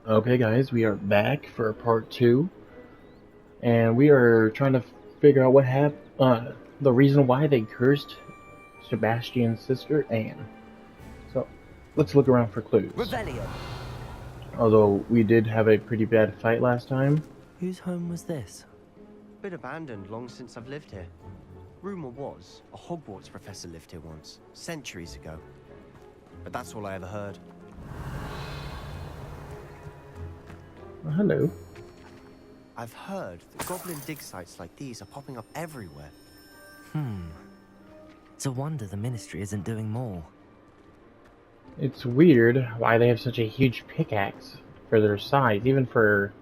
Okay, guys, we are back for part two, and we are trying to figure out what happened, the reason why they cursed Sebastian's sister, Anne. So, let's look around for clues. Revelio. Although we did have a pretty bad fight last time. Whose home was this? Been abandoned long since I've lived here. Rumor was, a Hogwarts professor lived here once, centuries ago. But that's all I ever heard. Oh, hello. I've heard that goblin dig sites like these are popping up everywhere. It's a wonder the Ministry isn't doing more. It's weird why they have such a huge pickaxe for their size. Even for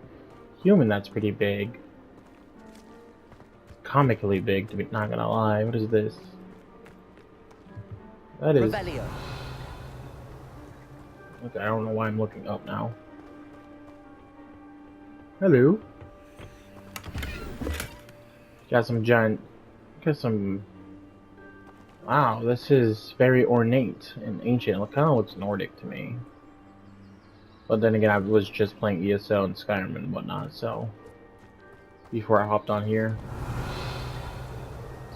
human, that's pretty big. Comically big, to be not gonna lie. What is this? That is... Revelio. Okay, I don't know why I'm looking up now. Hello. Got some... Wow, this is very ornate and ancient. It kind of looks Nordic to me. But then again, I was just playing ESO and Skyrim and whatnot, so... Before I hopped on here.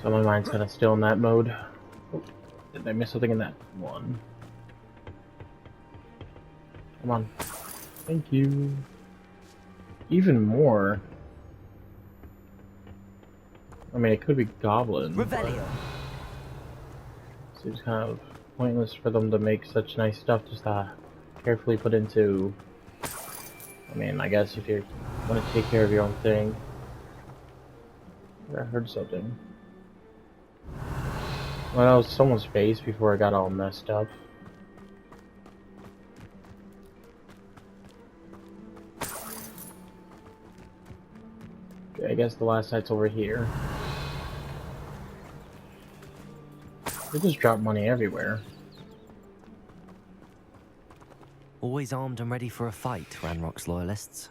So my mind's kind of still in that mode. Oh, did I miss something in that one? Come on. Thank you. Even more. I mean, it could be goblin. Revelio. Seems kind of pointless for them to make such nice stuff just to carefully put into. I mean, I guess if you want to take care of your own thing. I heard something. Well, that was someone's face before I got all messed up. Okay, I guess the last site's over here. They just drop money everywhere. Always armed and ready for a fight, Ranrock's loyalists.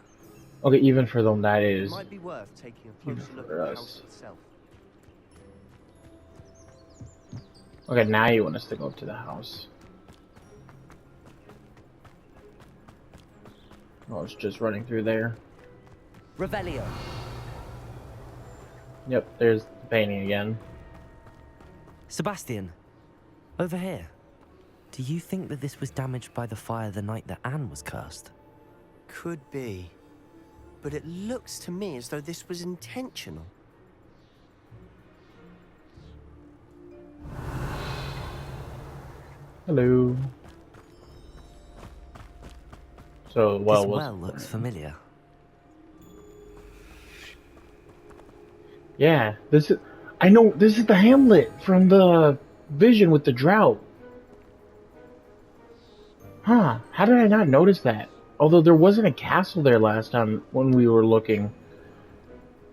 Okay, even for them, that is. Might be worth taking a closer look at for the us. house itself. Okay, now you want us to go up to the house. Oh, it's just running through there. Revelio. Yep, there's the painting again. Sebastian, over here. Do you think that this was damaged by the fire the night that Anne was cursed? Could be. But it looks to me as though this was intentional. Hello. So, well, This well looks familiar. Yeah, this is. I know this is the hamlet from the vision with the drought. Huh? How did I not notice that? Although there wasn't a castle there last time when we were looking.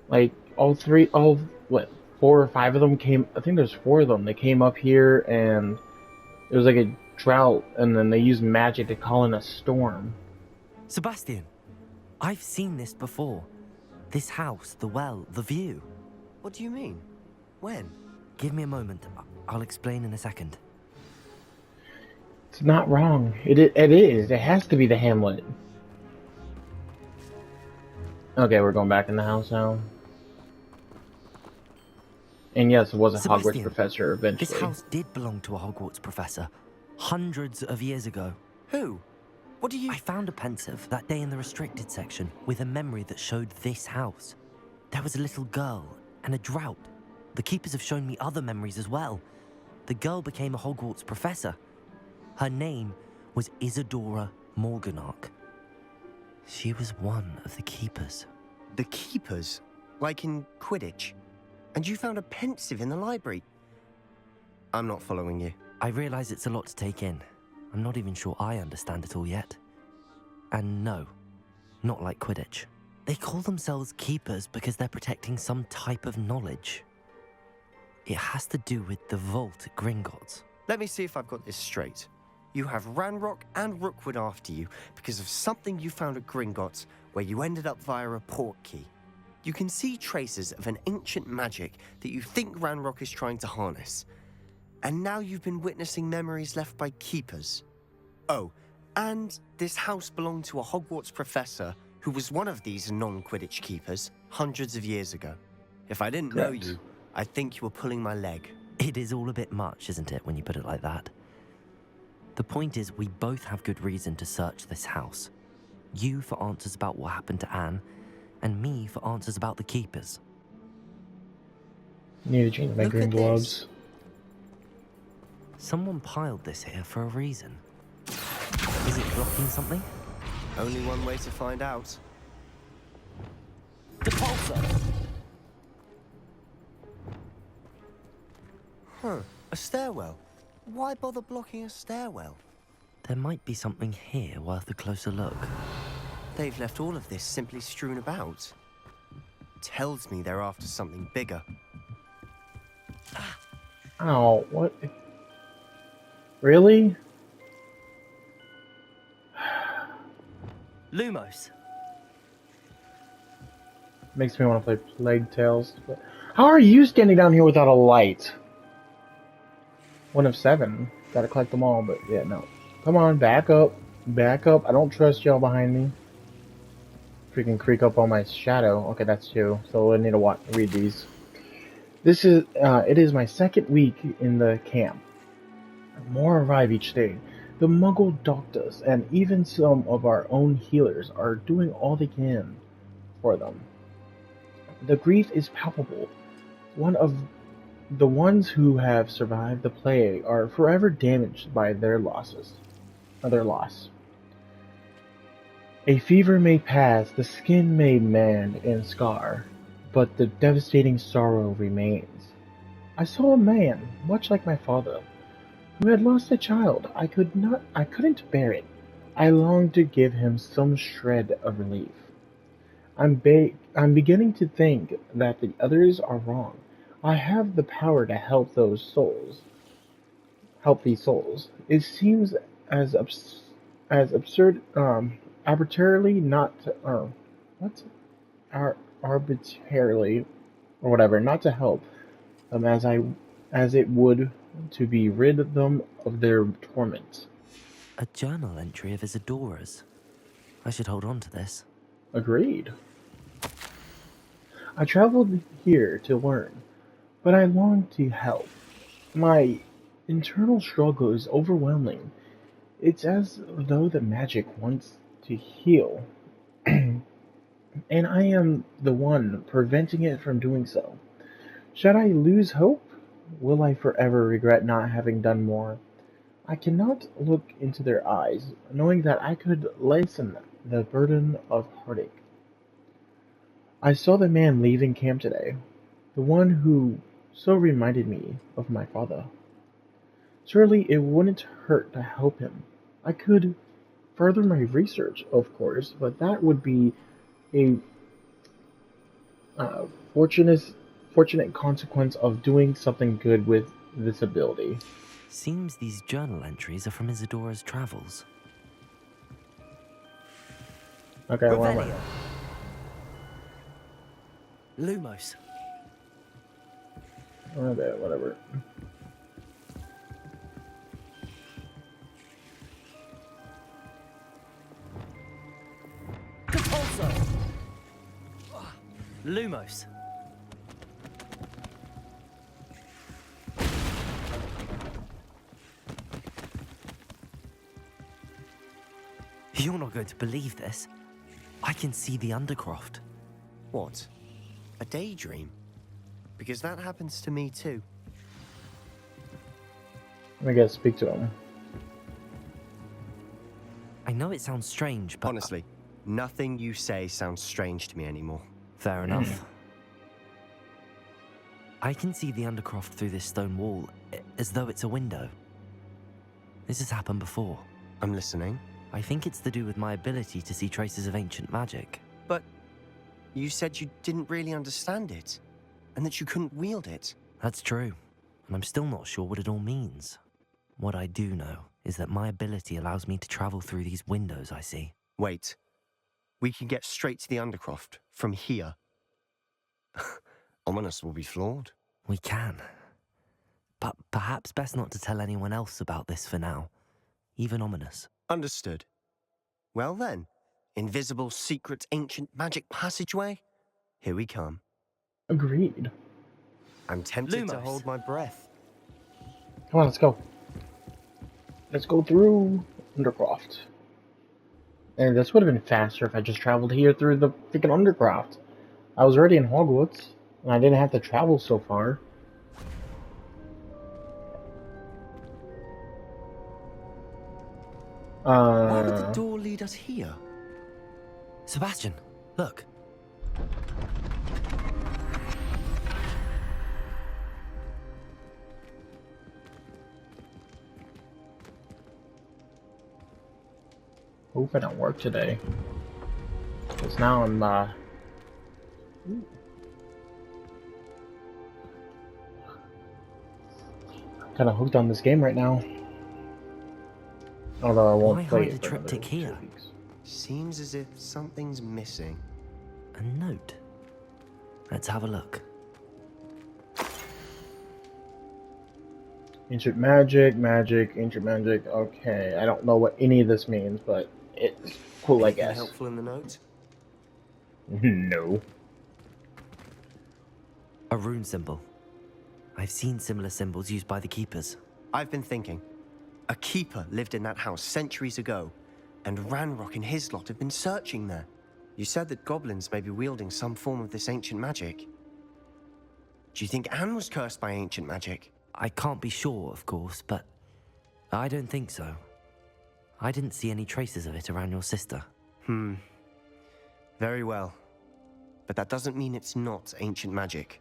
Like what, 4 or 5 of them came. I think there's 4 of them. They came up here and it was like a drought, and then they used magic to call in a storm. Sebastian, I've seen this before. This house, the well, the view. What do you mean? When? Give me a moment. I'll explain in a second. It's not wrong. It is. It has to be the hamlet. Okay, we're going back in the house now. And yes, it was a Sebastian, Hogwarts professor eventually. This house did belong to a Hogwarts professor. Hundreds of years ago. Who? What do you... I found a pensive that day in the restricted section with a memory that showed this house. There was a little girl and a drought. The keepers have shown me other memories as well. The girl became a Hogwarts professor. Her name was Isadora Morganach. She was one of the keepers. The keepers? Like in Quidditch? And you found a pensive in the library? I'm not following you. I realize it's a lot to take in. I'm not even sure I understand it all yet. And no, not like Quidditch. They call themselves keepers because they're protecting some type of knowledge. It has to do with the vault at Gringotts. Let me see if I've got this straight. You have Ranrock and Rookwood after you because of something you found at Gringotts where you ended up via a portkey. You can see traces of an ancient magic that you think Ranrock is trying to harness. And now you've been witnessing memories left by keepers. Oh, And this house belonged to a Hogwarts professor who was one of these non-Quidditch keepers hundreds of years ago. If I didn't know Correct. you, I'd think you were pulling my leg. It is all a bit much, isn't it, when you put it like that? The point is, we both have good reason to search this house. You for answers about what happened to Anne, and me for answers about the keepers. Need to change my Look green at gloves. this. Someone piled this here for a reason. Is it blocking something? Only one way to find out. Depulso! Huh, a stairwell. Why bother blocking a stairwell? There might be something here worth a closer look. They've left all of this simply strewn about. Tells me they're after something bigger. Ow, what? Really? Lumos! Makes me want to play Plague Tales. But how are you standing down here without a light? 1 of 7. Gotta collect them all, but yeah, no. Come on, back up. Back up. I don't trust y'all behind me. Freaking creak up on my shadow. Okay, that's 2. So I need to read these. This is, it is my 2nd week in the camp. More arrive each day. The Muggle doctors and even some of our own healers are doing all they can for them. The grief is palpable. The ones who have survived the plague are forever damaged by their loss. A fever may pass, the skin may mend and scar, but the devastating sorrow remains. I saw a man, much like my father, who had lost a child. I couldn't bear it. I longed to give him some shred of relief. I'm beginning to think that the others are wrong. I have the power to help these souls. It seems as absurd, arbitrarily not to, arbitrarily or whatever, not to help them as it would to be rid of them of their torment. A journal entry of Isadora's. I should hold on to this. Agreed. I traveled here to learn, but I long to help. My internal struggle is overwhelming. It's as though the magic wants to heal, and I am the one preventing it from doing so. Should I lose hope? Will I forever regret not having done more? I cannot look into their eyes, knowing that I could lessen the burden of heartache. I saw the man leaving camp today, the one who so reminded me of my father. Surely it wouldn't hurt to help him. I could further my research, of course, but that would be a fortunate consequence of doing something good with this ability. Seems these journal entries are from Isadora's travels. Okay, where am I? Revelio. Lumos. Okay, whatever. Depulso. Lumos. You're not going to believe this. I can see the Undercroft. What? A daydream? Because that happens to me too. I gotta speak to him. I know it sounds strange, but... Honestly, nothing you say sounds strange to me anymore. Fair enough. I can see the Undercroft through this stone wall, as though it's a window. This has happened before. I'm listening. I think it's to do with my ability to see traces of ancient magic. But you said you didn't really understand it, and that you couldn't wield it. That's true, and I'm still not sure what it all means. What I do know is that my ability allows me to travel through these windows I see. Wait. We can get straight to the Undercroft from here. Ominous will be floored. We can. But perhaps best not to tell anyone else about this for now. Even Ominous. Understood. Well then, invisible, secret, ancient magic passageway? Here we come. Agreed. I'm tempted to Lumos. hold my breath. Come on, let's go. Let's go through Undercroft. And this would have been faster if I just traveled here through the freaking Undercroft. I was already in Hogwarts, and I didn't have to travel so far. Why would the door lead us here? Sebastian, look. Hope I don't work today. Because now I'm, kind of hooked on this game right now. Although I won't Why play hide it a for another triptych 2 here? weeks. Seems as if something's missing. A note. Let's have a look. Ancient magic, ancient magic. Okay, I don't know what any of this means, but it's cool, I Anything guess. helpful in the note? No. A rune symbol. I've seen similar symbols used by the keepers. I've been thinking. A keeper lived in that house centuries ago, and Ranrock and his lot have been searching there. You said that goblins may be wielding some form of this ancient magic. Do you think Anne was cursed by ancient magic? I can't be sure, of course, but I don't think so. I didn't see any traces of it around your sister. Very well. But that doesn't mean it's not ancient magic.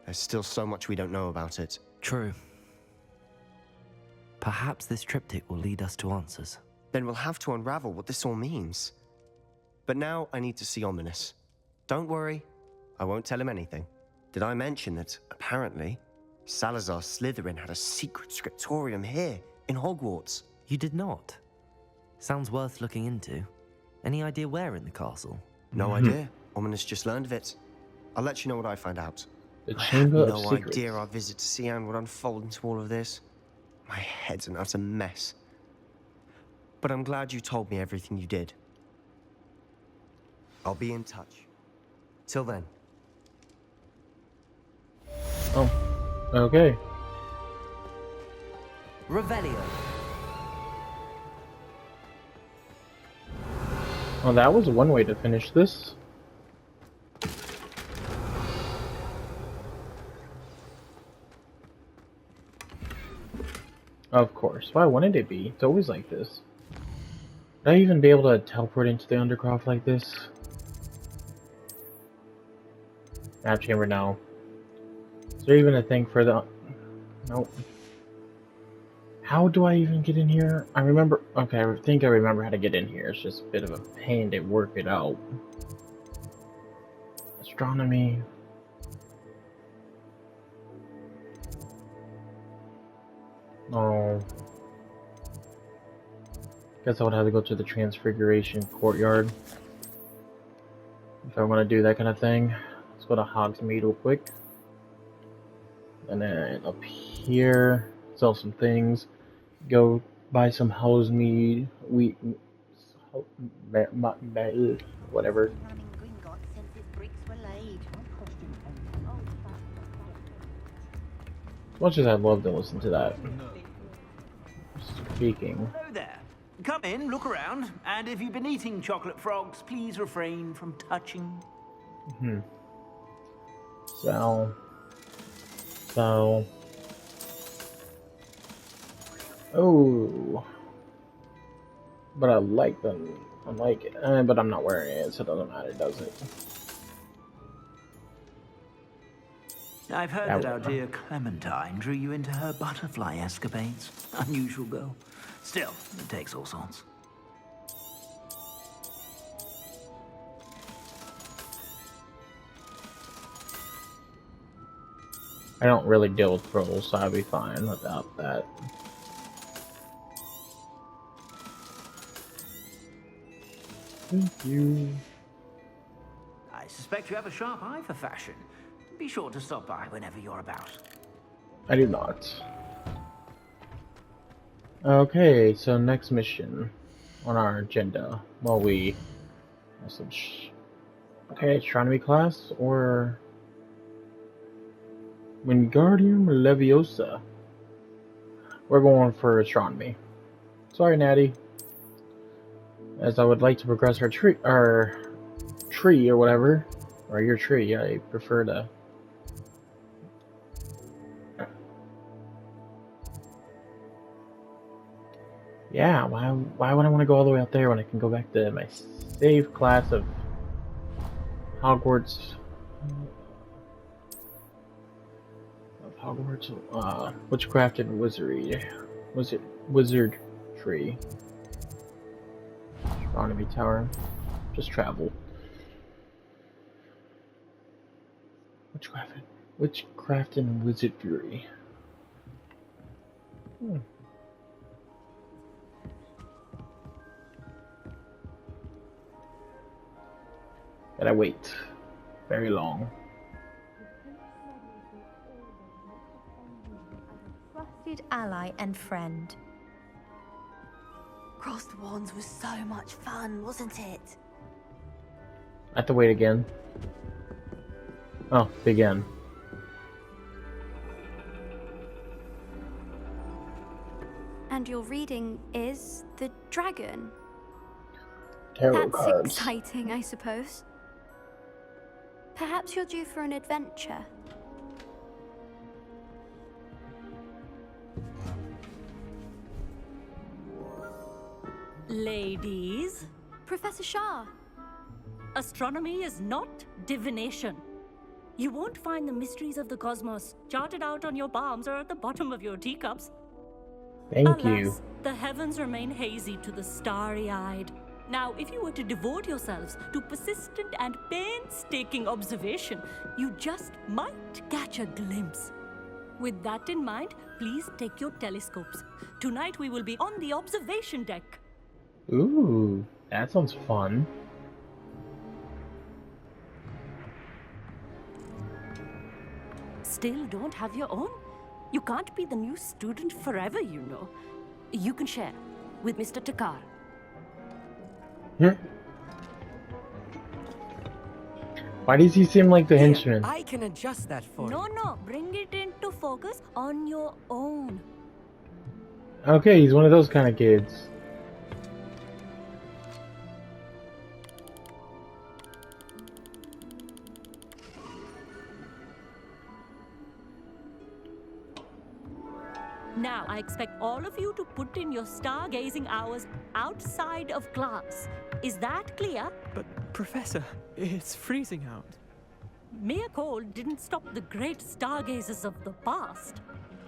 There's still so much we don't know about it. True. Perhaps this triptych will lead us to answers. Then we'll have to unravel what this all means. But now I need to see Ominous. Don't worry, I won't tell him anything. Did I mention that, apparently, Salazar Slytherin had a secret scriptorium here, in Hogwarts? You did not. Sounds worth looking into. Any idea where in the castle? No idea. Ominous just learned of it. I'll let you know what I find out. The I Chamber had of no Secrets. idea our visit to Sian would unfold into all of this. My head's an utter mess. But I'm glad you told me everything you did. I'll be in touch. Till then. Oh, okay. Revelio. Well, that was one way to finish this. Of course. Why wouldn't it be? It's always like this. Would I even be able to teleport into the Undercroft like this? Map chamber, no. Is there even a thing for the... Nope. How do I even get in here? I remember... Okay, I think I remember how to get in here. It's just a bit of a pain to work it out. Astronomy... Oh. Guess I would have to go to the Transfiguration Courtyard if I want to do that kind of thing. Let's go to Hogsmeade real quick. And then up here, sell some things. Go buy some Hogsmeade wheat, whatever. As much as I'd love to listen to that. Speaking. Hello there. Come in, look around, and if you've been eating chocolate frogs, please refrain from touching. So. Oh. But I like them. I like it. But I'm not wearing it, so it doesn't matter, does it? I've heard that our dear Clementine drew you into her butterfly escapades. Unusual girl. Still, it takes all sorts. I don't really deal with trolls, so I'll be fine without that. Thank you. I suspect you have a sharp eye for fashion. Be sure to stop by whenever you're about. I do not. Okay, so next mission. on our agenda while we have some okay, astronomy class or Wingardium Leviosa. We're going for astronomy. Sorry, Natty. As I would like to progress our tree or whatever, or your tree. I prefer to. Yeah, why would I want to go all the way out there when I can go back to my safe class of Hogwarts? Witchcraft and wizardry. Astronomy tower. Just travel. Witchcraft and wizardry. Gotta wait very long. Trusted ally and friend. Crossed Wands was so much fun, wasn't it? I have to wait again. Oh, begin. And your reading is the dragon. Tarot That's cards. exciting, I suppose. Perhaps you're due for an adventure. Ladies, Professor Shah. astronomy is not divination. You won't find the mysteries of the cosmos charted out on your palms or at the bottom of your teacups. Thank Alas, you. the heavens remain hazy to the starry-eyed. Now, if you were to devote yourselves to persistent and painstaking observation, you just might catch a glimpse. With that in mind, please take your telescopes. Tonight we will be on the observation deck. Ooh, that sounds fun. Still don't have your own? You can't be the new student forever, you know. You can share with Mr. Takar. Why does he seem like the henchman? I can adjust that for you. No, bring it into focus on your own. Okay, he's one of those kind of kids. Now, I expect all of you to put in your stargazing hours outside of class. Is that clear? But, Professor, it's freezing out. Mere cold didn't stop the great stargazers of the past.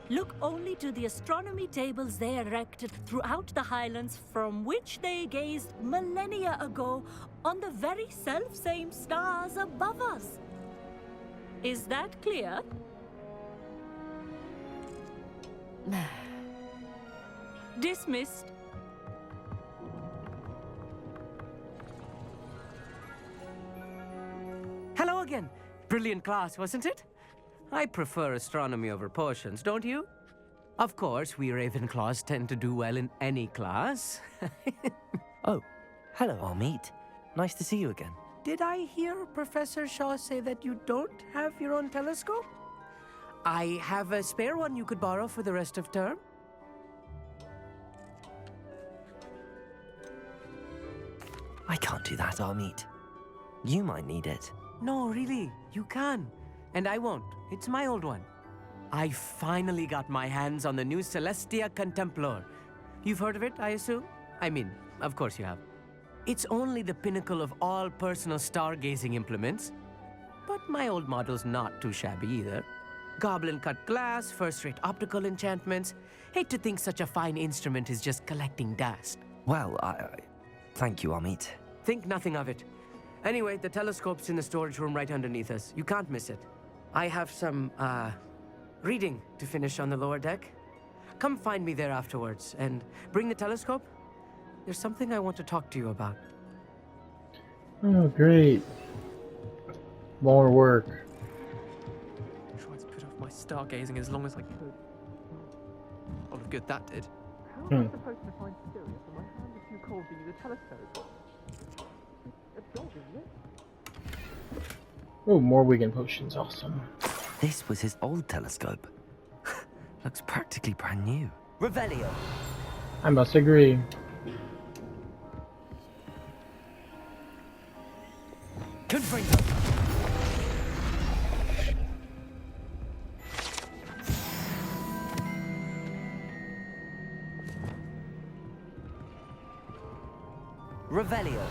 Look only to the astronomy tables they erected throughout the highlands from which they gazed millennia ago on the very self-same stars above us. Is that clear? Dismissed. Hello again. Brilliant class, wasn't it? I prefer astronomy over potions, don't you? Of course, we Ravenclaws tend to do well in any class. Oh, hello, Amit. Nice to see you again. Did I hear Professor Shaw say that you don't have your own telescope? I have a spare one you could borrow for the rest of term. I can't do that, Amit. You might need it. No, really, you can. And I won't. It's my old one. I finally got my hands on the new Celestia Contemplar. You've heard of it, I assume? I mean, of course you have. It's only the pinnacle of all personal stargazing implements. But my old model's not too shabby either. Goblin-cut glass, first-rate optical enchantments. Hate to think such a fine instrument is just collecting dust. Well, thank you, Amit. Think nothing of it. Anyway, the telescope's in the storage room right underneath us. You can't miss it. I have some, reading to finish on the lower deck. Come find me there afterwards, and bring the telescope. There's something I want to talk to you about. Oh, great. More work. I tried to put off my stargazing as long as I could. A lot of good that did. Hmm. Supposed to find Sirius and my hand is you called these a telescope? A dog, isn't it? Oh, more Wigan potions, awesome. This was his old telescope. Looks practically brand new. Revelio. I must agree. Confringo. Revelio.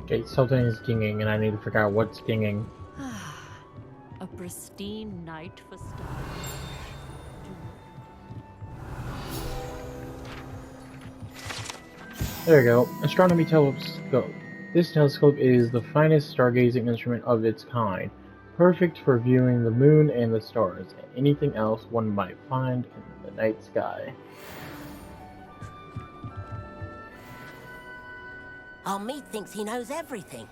Okay, something is dinging, and I need to figure out what's dinging. A pristine night for stars. There we go. Astronomy telescope. This telescope is the finest stargazing instrument of its kind, perfect for viewing the moon and the stars, and anything else one might find in the night sky. Our meat thinks he knows everything.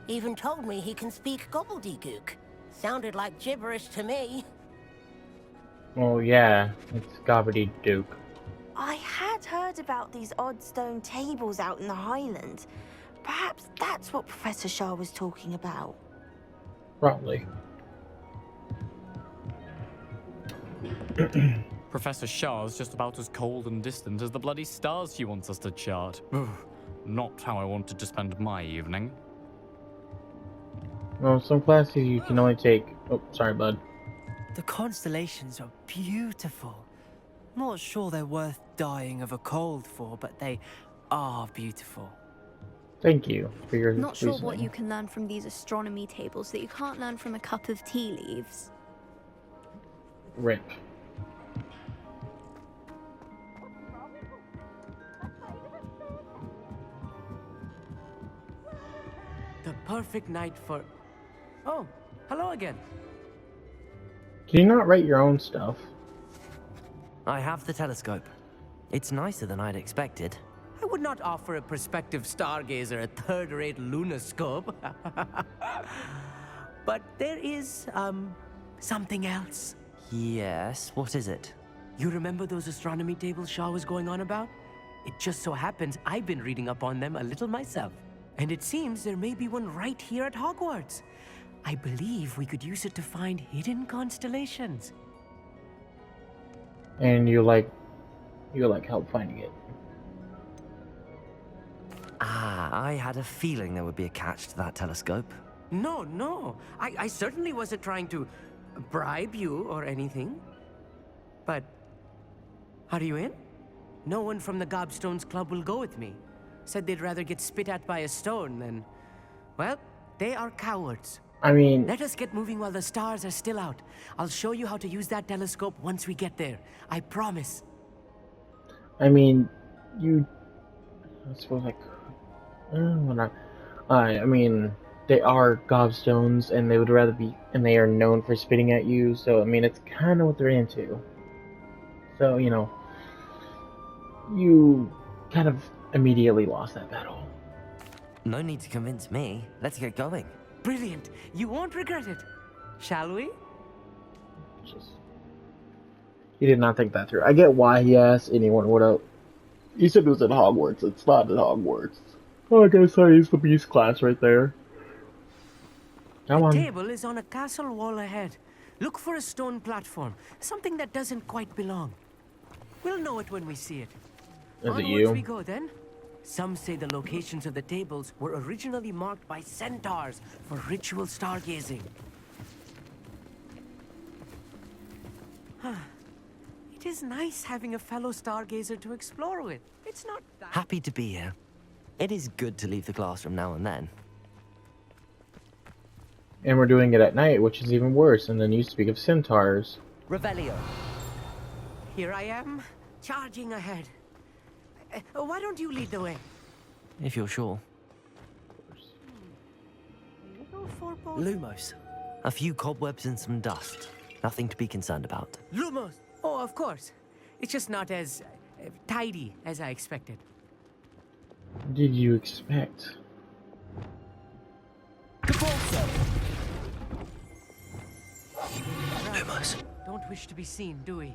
Even told me he can speak gobbledygook. Sounded like gibberish to me. Well, yeah, it's gobbledygook. I had heard about these odd stone tables out in the Highlands. Perhaps that's what Professor Shah was talking about. Probably. Professor Shah's just about as cold and distant as the bloody stars she wants us to chart. Not how I wanted to spend my evening. Well, some classes you can only take... Oh, sorry, bud. The constellations are beautiful. Not sure they're worth dying of a cold for, but they are beautiful. Thank you for your Not sure what reasoning. you can learn from these astronomy tables that you can't learn from a cup of tea leaves. Rip. The perfect night for... Oh, hello again. Can you not write your own stuff? I have the telescope. It's nicer than I'd expected. I would not offer a prospective stargazer a third-rate lunoscope. But there is, something else. Yes, what is it? You remember those astronomy tables Shah was going on about? It just so happens I've been reading up on them a little myself. And it seems there may be one right here at Hogwarts. I believe we could use it to find hidden constellations. And you like help finding it. Ah, I had a feeling there would be a catch to that telescope. No. I certainly wasn't trying to bribe you or anything. But, are you in? No one from the Gobstones Club will go with me. Said they'd rather get spit at by a stone than... Well, they are cowards. I mean... Let us get moving while the stars are still out. I'll show you how to use that telescope once we get there. I promise. I mean, I suppose I could... I mean, they are gobstones, and they would rather be... And they are known for spitting at you, so, I mean, it's kind of what they're into. So, you know... You kind of immediately lost that battle. No need to convince me. Let's get going. Brilliant. You won't regret it. Shall we? He did not think that through. I get why he asked anyone what up. He said it was at Hogwarts. It's not at Hogwarts. Oh, I guess I used the beast class right there. Come on. The table is on a castle wall ahead. Look for a stone platform. Something that doesn't quite belong. We'll know it when we see it. Is it Onwards you? we go then. Some say the locations of the tables were originally marked by centaurs for ritual stargazing. It is nice having a fellow stargazer to explore with. It's not that... Happy to be here. It is good to leave the classroom now and then. And we're doing it at night, which is even worse, and then you speak of centaurs. Revelio. Here I am, charging ahead. Why don't you lead the way? If you're sure. Lumos. A few cobwebs and some dust. Nothing to be concerned about. Lumos! Oh, of course. It's just not as tidy as I expected. What did you expect? Lumos. Don't wish to be seen, do we?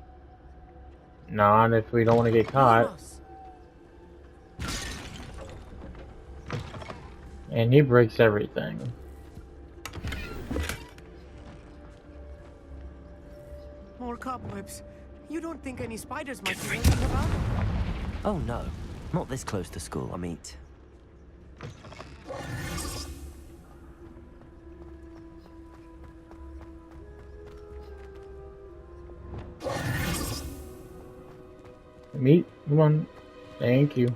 Not if we don't want to get caught. And he breaks everything. More cobwebs. You don't think any spiders might be hanging about? Oh no, not this close to school, I mean. Meet? Come on. Thank you.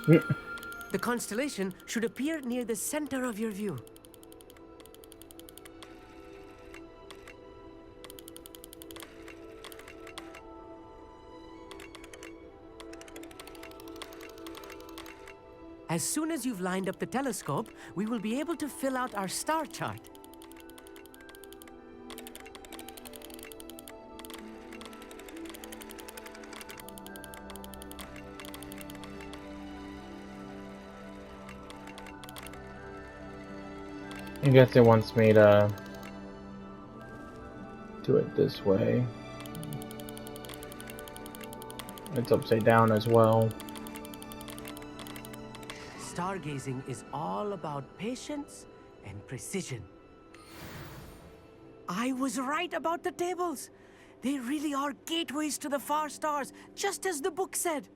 The constellation should appear near the center of your view. As soon as you've lined up the telescope, we will be able to fill out our star chart. I guess it wants me to do it this way. It's upside down as well. Stargazing is all about patience and precision. I was right about the tables. They really are gateways to the far stars, just as the book said.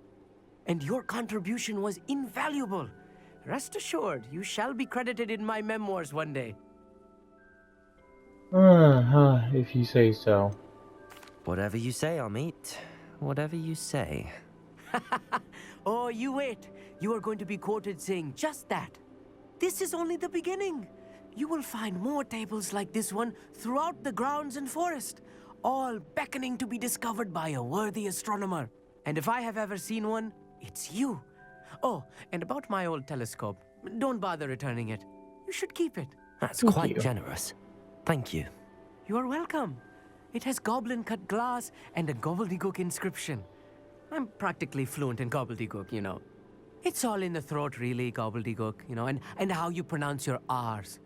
And your contribution was invaluable. Rest assured, you shall be credited in my memoirs one day. If you say so. Whatever you say, Amit. Whatever you say. Oh, you wait. You are going to be quoted saying just that. This is only the beginning. You will find more tables like this one throughout the grounds and forest, all beckoning to be discovered by a worthy astronomer. And if I have ever seen one, it's you. Oh, and about my old telescope, don't bother returning it. You should keep it. That's quite generous. Thank you. You are welcome. It has goblin-cut glass and a gobbledygook inscription. I'm practically fluent in gobbledygook, you know. It's all in the throat, really, gobbledygook, you know, and how you pronounce your R's.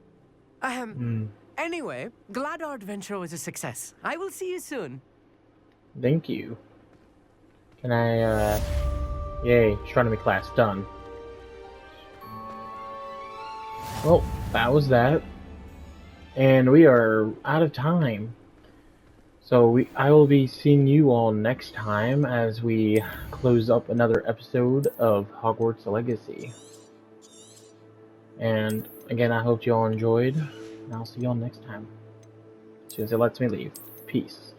Anyway, glad our adventure was a success. I will see you soon. Thank you. Can I, Yay, astronomy class done. Well, that was that. And we are out of time. So I will be seeing you all next time as we close up another episode of Hogwarts Legacy. And again, I hope you all enjoyed, and I'll see you all next time. As soon as it lets me leave. Peace.